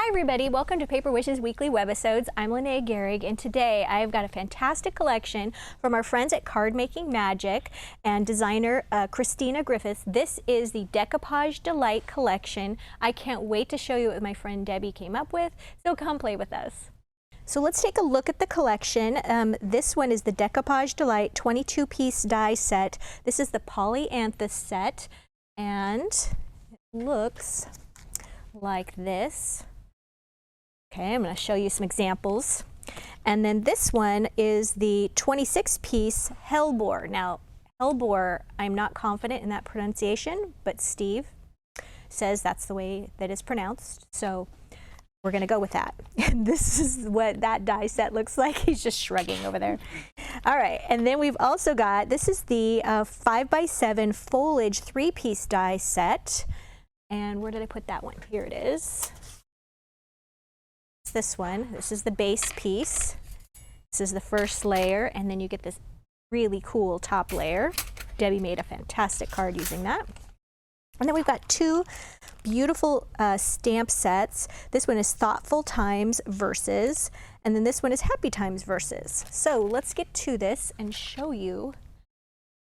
Hi everybody, welcome to Paper Wishes Weekly Webisodes. I'm Linnea Gehrig, and today I've got a fantastic collection from our friends at Card Making Magic and designer Christina Griffiths. This is the Decoupage Delight collection. I can't wait to show you what my friend Debbie came up with, so come play with us. So let's take a look at the collection. This one is the Decoupage Delight 22-piece die set. This is the polyanthus set, and it looks like this. Okay, I'm going to show you some examples. And then this one is the 26-piece hellebore. Now, hellebore, I'm not confident in that pronunciation, but Steve says that's the way that it's pronounced. So we're going to go with that. And this is what that die set looks like. He's just shrugging over there. All right, and then we've also got, this is the 5x7 foliage 3-piece die set. And where did I put that one? Here it is. It's this one. This is the base piece. This is the first layer, and then you get this really cool top layer. Debbie made a fantastic card using that. And then we've got two beautiful stamp sets. This one is Thoughtful Times Verses, and then this one is Happy Times Verses. So let's get to this and show you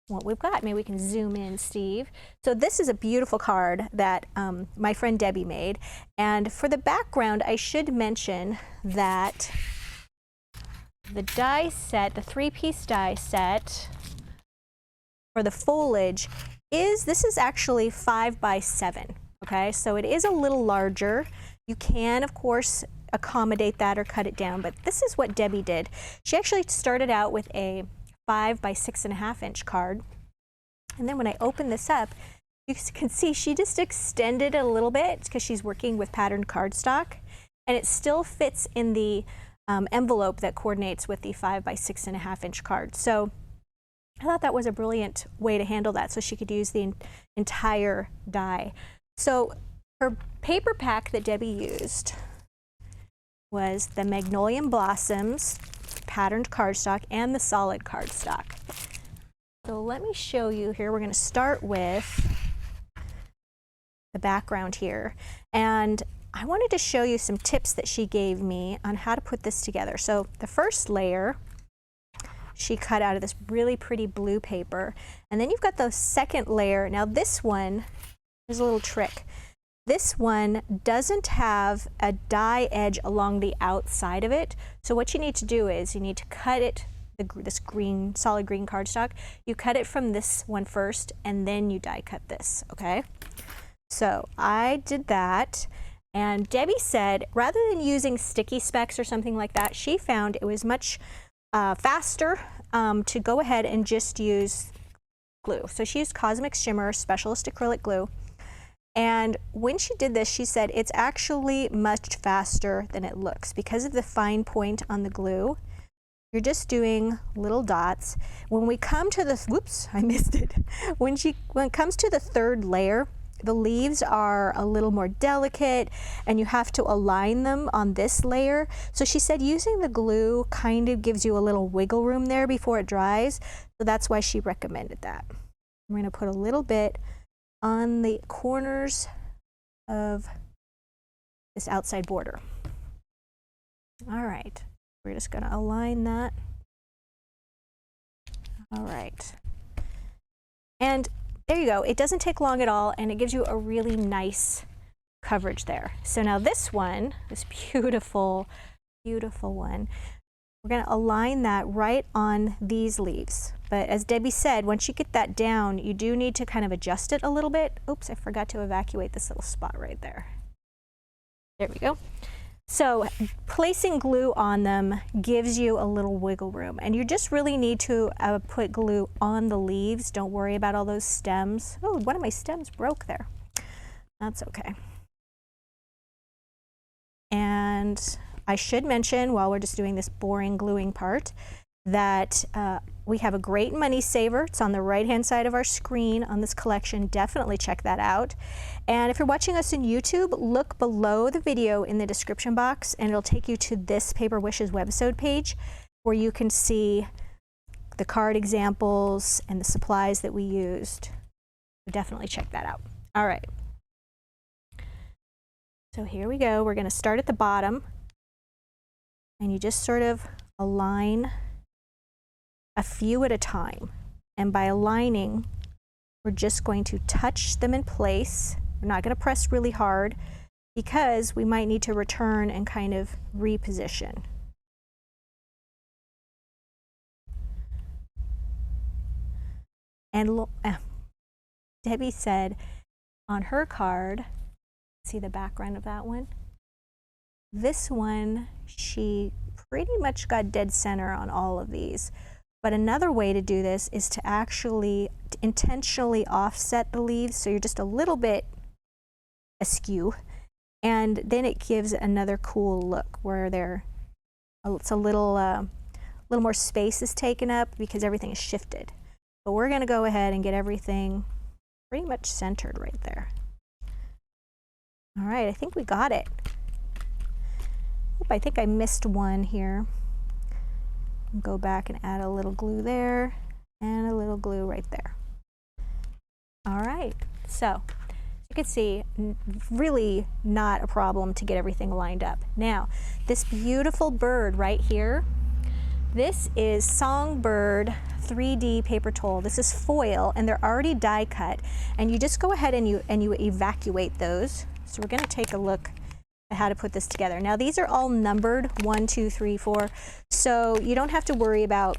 what we've got. Maybe we can zoom in, Steve. So this is a beautiful card that my friend Debbie made. And for the background, I should mention that the die set, the 3-piece die set for the foliage this is actually 5x7. Okay, so it is a little larger. You can, of course, accommodate that or cut it down, but this is what Debbie did. She actually started out with a 5x6.5-inch card, and then when I open this up, you can see she just extended it a little bit because she's working with patterned cardstock, and it still fits in the envelope that coordinates with the 5x6.5-inch card. So I thought that was a brilliant way to handle that, so she could use the entire die. So her paper pack that Debbie used was the Magnolia Blossoms patterned cardstock and the solid cardstock. So let me show you here. We're going to start with the background here, and I wanted to show you some tips that she gave me on how to put this together. So the first layer she cut out of this really pretty blue paper, and then you've got the second layer. Now this one, there's a little trick. This one doesn't have a die edge along the outside of it. So what you need to do is you need to cut it, this green, solid green cardstock, you cut it from this one first, and then you die cut this, okay? So I did that, and Debbie said rather than using sticky specs or something like that, she found it was much faster to go ahead and just use glue. So she used Cosmic Shimmer Specialist Acrylic Glue. And when she did this, she said it's actually much faster than it looks because of the fine point on the glue. You're just doing little dots. When we come to the, whoops, I missed it. When it comes to the third layer, the leaves are a little more delicate and you have to align them on this layer. So she said using the glue kind of gives you a little wiggle room there before it dries. So that's why she recommended that. I'm going to put a little bit on the corners of this outside border. All right, we're just going to align that. All right. And there you go. It doesn't take long at all, and it gives you a really nice coverage there. So now this one, this beautiful, beautiful one, we're going to align that right on these leaves. But as Debbie said, once you get that down, you do need to kind of adjust it a little bit. Oops, I forgot to evacuate this little spot right there. There we go. So placing glue on them gives you a little wiggle room, and you just really need to put glue on the leaves. Don't worry about all those stems. Oh, one of my stems broke there. That's okay. And I should mention, while we're just doing this boring gluing part, that we have a great money saver. It's on the right-hand side of our screen on this collection. Definitely check that out. And if you're watching us on YouTube, look below the video in the description box, and it'll take you to this Paper Wishes webisode page where you can see the card examples and the supplies that we used. So definitely check that out. All right. So here we go. We're going to start at the bottom, and you just sort of align a few at a time. And by aligning, we're just going to touch them in place. We're not going to press really hard because we might need to return and kind of reposition. And Debbie said on her card, see the background of that one? This one, she pretty much got dead center on all of these. But another way to do this is to actually intentionally offset the leaves so you're just a little bit askew. And then it gives another cool look where it's a little more space is taken up because everything is shifted. But we're going to go ahead and get everything pretty much centered right there. All right, I think we got it. Oop, I think I missed one here. Go back and add a little glue there and a little glue right there. All right, so you can see, really not a problem to get everything lined up. Now, this beautiful bird right here, this is Songbird 3D paper towel. This is foil, and they're already die cut. And you just go ahead and you evacuate those. So we're going to take a look at how to put this together. Now these are all numbered 1, 2, 3, 4. So you don't have to worry about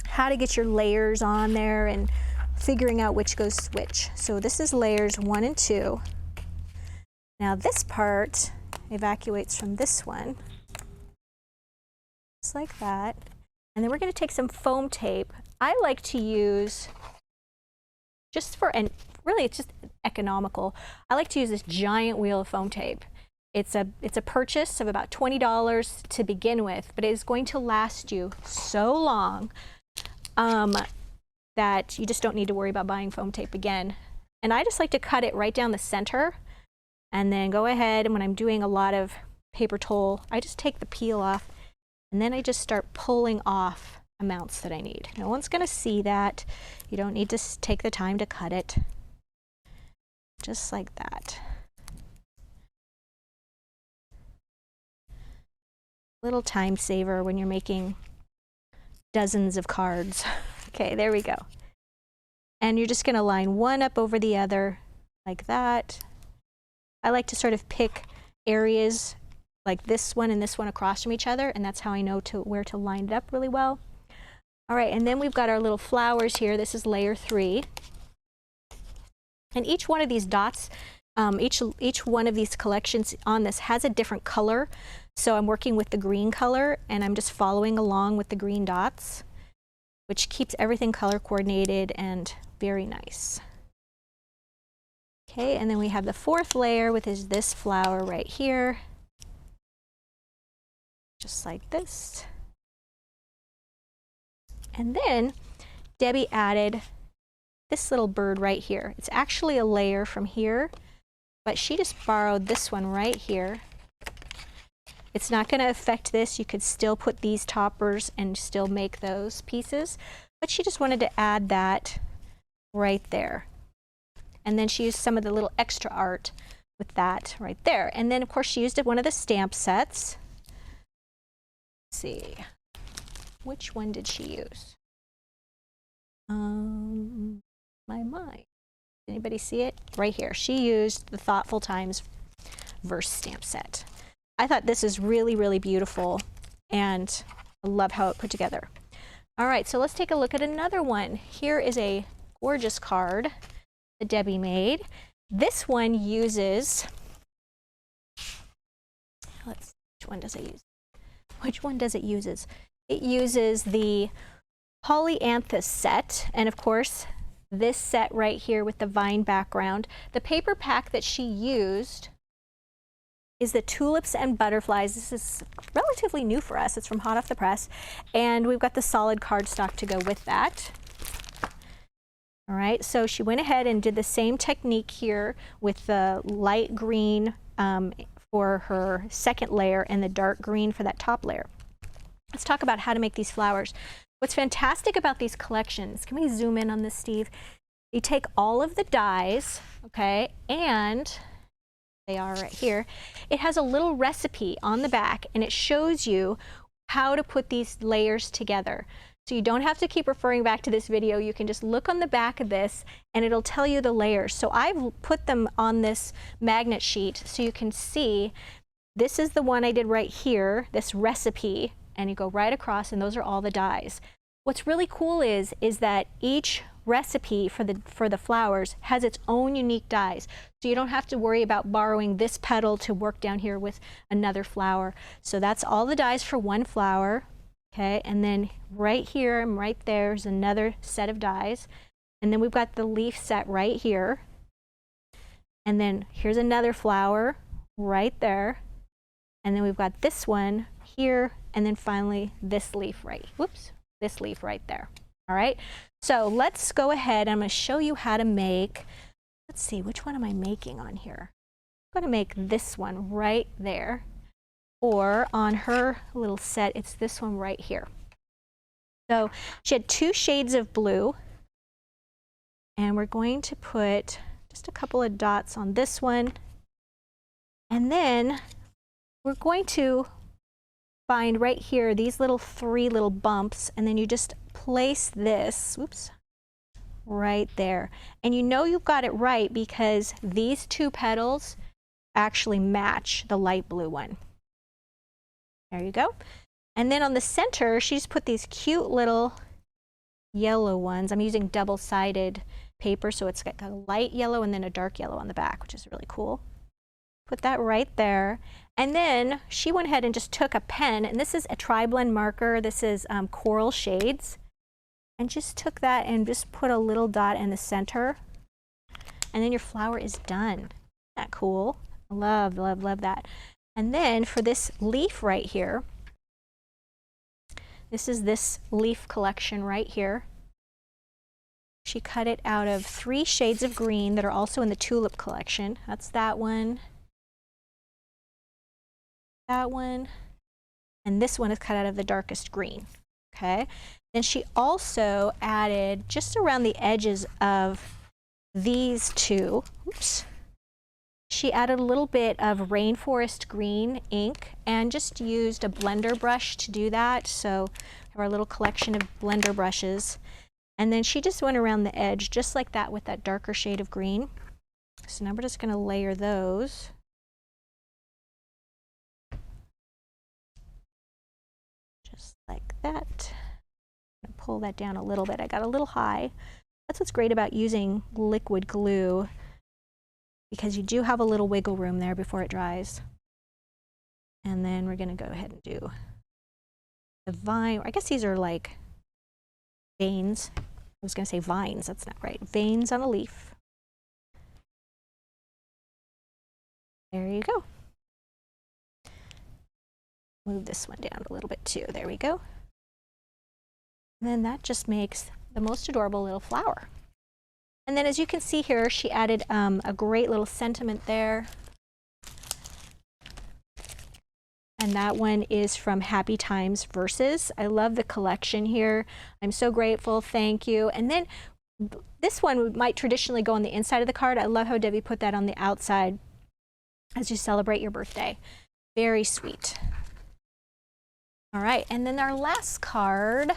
how to get your layers on there and figuring out which goes which. So this is layers 1 and 2. Now this part evacuates from this one, just like that. And then we're going to take some foam tape. I like to use, really it's just economical, I like to use this giant wheel of foam tape. It's a purchase of about $20 to begin with, but it is going to last you so long that you just don't need to worry about buying foam tape again. And I just like to cut it right down the center and then go ahead, and when I'm doing a lot of paper towel, I just take the peel off and then I just start pulling off amounts that I need. No one's going to see that. You don't need to take the time to cut it. Just like that. Little time saver when you're making dozens of cards. Okay, there we go. And you're just going to line one up over the other like that. I like to sort of pick areas like this one and this one across from each other, and that's how I know where to line it up really well. All right, and then we've got our little flowers here. This is layer 3. And each one of these dots, each one of these collections on this has a different color. So I'm working with the green color, and I'm just following along with the green dots, which keeps everything color coordinated and very nice. Okay, and then we have the 4th layer, which is this flower right here. Just like this. And then Debbie added this little bird right here. It's actually a layer from here, but she just borrowed this one right here. It's not going to affect this. You could still put these toppers and still make those pieces, but she just wanted to add that right there. And then she used some of the little extra art with that right there. And then of course she used one of the stamp sets. Let's see, which one did she use? My mind. Anybody see it? Right here. She used the Thoughtful Times verse stamp set. I thought this is really, really beautiful, and I love how it put together. All right, so let's take a look at another one. Here is a gorgeous card that Debbie made. This one uses, let's see, which one does it use? Which one does it use? It uses the Polyanthus set, and of course, this set right here with the vine background. The paper pack that she used is the Tulips and Butterflies. This is relatively new for us. It's from hot off the press. And we've got the solid cardstock to go with that. All right, so she went ahead and did the same technique here with the light green for her second layer and the dark green for that top layer. Let's talk about how to make these flowers. What's fantastic about these collections, can we zoom in on this, Steve? You take all of the dies, okay, and they are right here, it has a little recipe on the back, and it shows you how to put these layers together. So you don't have to keep referring back to this video. You can just look on the back of this and it'll tell you the layers. So I've put them on this magnet sheet so you can see this is the one I did right here, this recipe, and you go right across and those are all the dies. What's really cool is that each recipe for the flowers has its own unique dies. So you don't have to worry about borrowing this petal to work down here with another flower. So that's all the dies for one flower. Okay, and then right here and right there is another set of dies. And then we've got the leaf set right here. And then here's another flower right there. And then we've got this one here, and then finally this leaf this leaf right there. All right, so let's go ahead. I'm going to show you how to make, let's see, which one am I making on here? I'm going to make this one right there. Or on her little set, it's this one right here. So she had 2 shades of blue, and we're going to put just a couple of dots on this one, and then we're going to find right here these 3 little bumps, and then you just place this, right there. And you know you've got it right because these 2 petals actually match the light blue one. There you go. And then on the center, she just put these cute little yellow ones. I'm using double-sided paper, so it's got a light yellow and then a dark yellow on the back, which is really cool. Put that right there. And then she went ahead and just took a pen, and this is a tri-blend marker. This is Coral Shades. And just took that and just put a little dot in the center. And then your flower is done. Isn't that cool? Love, love, love that. And then for this leaf right here, this is this leaf collection right here. She cut it out of 3 shades of green that are also in the tulip collection. That's that one, and this one is cut out of the darkest green. Okay. Then she also added just around the edges of these 2. She added a little bit of rainforest green ink and just used a blender brush to do that. So we have our little collection of blender brushes. And then she just went around the edge just like that with that darker shade of green. So now we're just going to layer those. Just like that. I'm going to pull that down a little bit. I got a little high. That's what's great about using liquid glue, because you do have a little wiggle room there before it dries. And then we're going to go ahead and do the vine. I guess these are like veins. I was going to say vines. That's not right. Veins on a leaf. There you go. Move this one down a little bit too. There we go. And then that just makes the most adorable little flower. And then as you can see here, she added a great little sentiment there. And that one is from Happy Times Verses. I love the collection here. I'm so grateful, thank you. And then this one might traditionally go on the inside of the card. I love how Debbie put that on the outside as you celebrate your birthday. Very sweet. All right, and then our last card,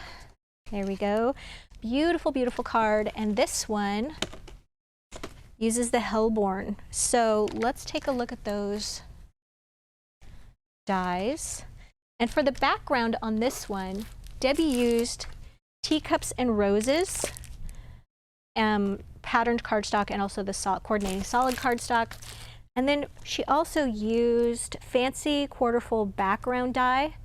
there we go. Beautiful, beautiful card, and this one uses the Hellborn. So let's take a look at those dies. And for the background on this one, Debbie used Teacups and Roses, patterned cardstock, and also the coordinating solid cardstock. And then she also used fancy quarterfold background die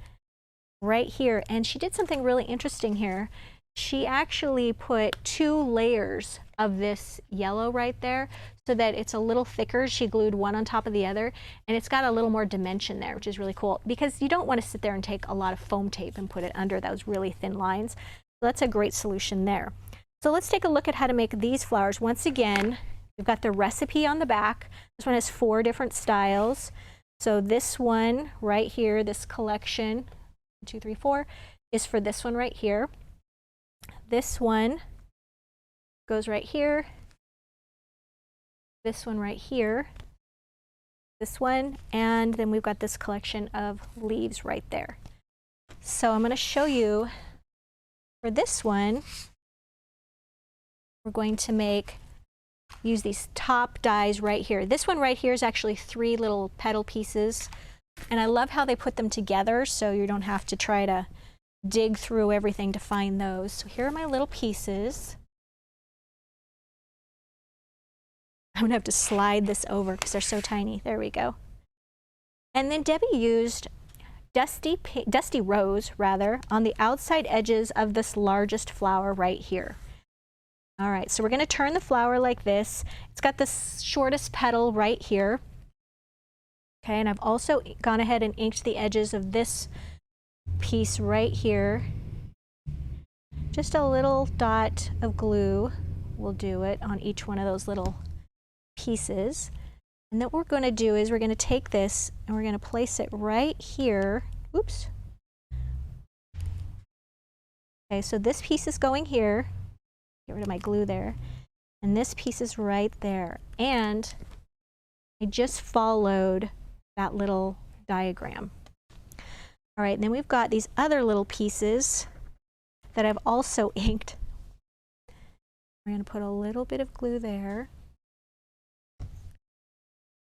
right here. And she did something really interesting here. She actually put 2 layers of this yellow right there so that it's a little thicker. She glued one on top of the other, and it's got a little more dimension there, which is really cool, because you don't want to sit there and take a lot of foam tape and put it under those really thin lines. So that's a great solution there. So let's take a look at how to make these flowers. Once again, we've got the recipe on the back. This one has 4 different styles. So this one right here, this collection, 2, 3, 4, is for this one right here. This one goes right here. This one right here. this one, and then we've got this collection of leaves right there. So I'm going to show you for this one, we're going to use these top dies right here. This one right here is actually 3 little petal pieces, and I love how they put them together so you don't have to try to dig through everything to find those. So here are my little pieces. I'm gonna have to slide this over because they're so tiny. There we go. And then Debbie used dusty rose rather on the outside edges of this largest flower right here. All right, so we're gonna turn the flower like this. It's got the shortest petal right here. Okay, and I've also gone ahead and inked the edges of this piece right here. Just a little dot of glue will do it on each one of those little pieces. And then what we're going to do is we're going to take this and we're going to place it right here. Oops. Okay, so this piece is going here. Get rid of my glue there. And this piece is right there. And I just followed that little diagram. All right, and then we've got these other little pieces that I've also inked. We're going to put a little bit of glue there.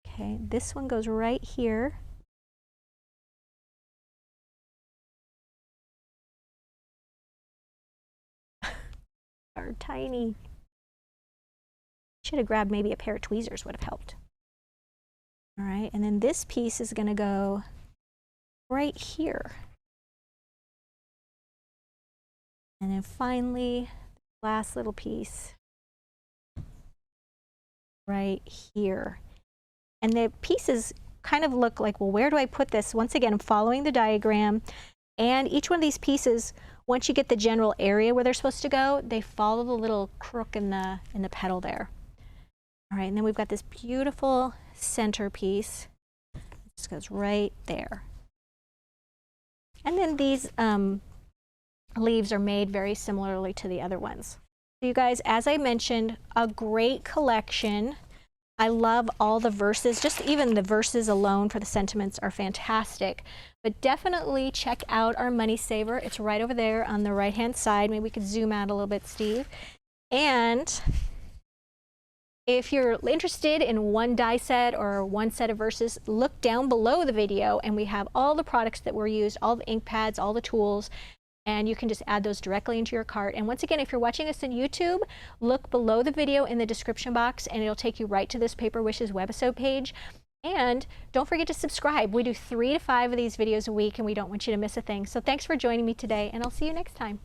Okay, this one goes right here. Are tiny. Should have grabbed maybe a pair of tweezers, would have helped. All right, and then this piece is going to go right here. And then finally, the last little piece right here. And the pieces kind of look like, well, where do I put this? Once again, I'm following the diagram. And each one of these pieces, once you get the general area where they're supposed to go, they follow the little crook in the petal there. All right, and then we've got this beautiful center piece. It just goes right there. And then these leaves are made very similarly to the other ones. So you guys, as I mentioned, a great collection. I love all the verses, just even the verses alone for the sentiments are fantastic. But definitely check out our money saver. It's right over there on the right-hand side. Maybe we could zoom out a little bit, Steve. And if you're interested in one die set or one set of verses, look down below the video and we have all the products that were used, all the ink pads, all the tools, and you can just add those directly into your cart. And once again, if you're watching us on YouTube, look below the video in the description box and it'll take you right to this Paper Wishes webisode page. And don't forget to subscribe. We do 3 to 5 of these videos a week and we don't want you to miss a thing. So thanks for joining me today and I'll see you next time.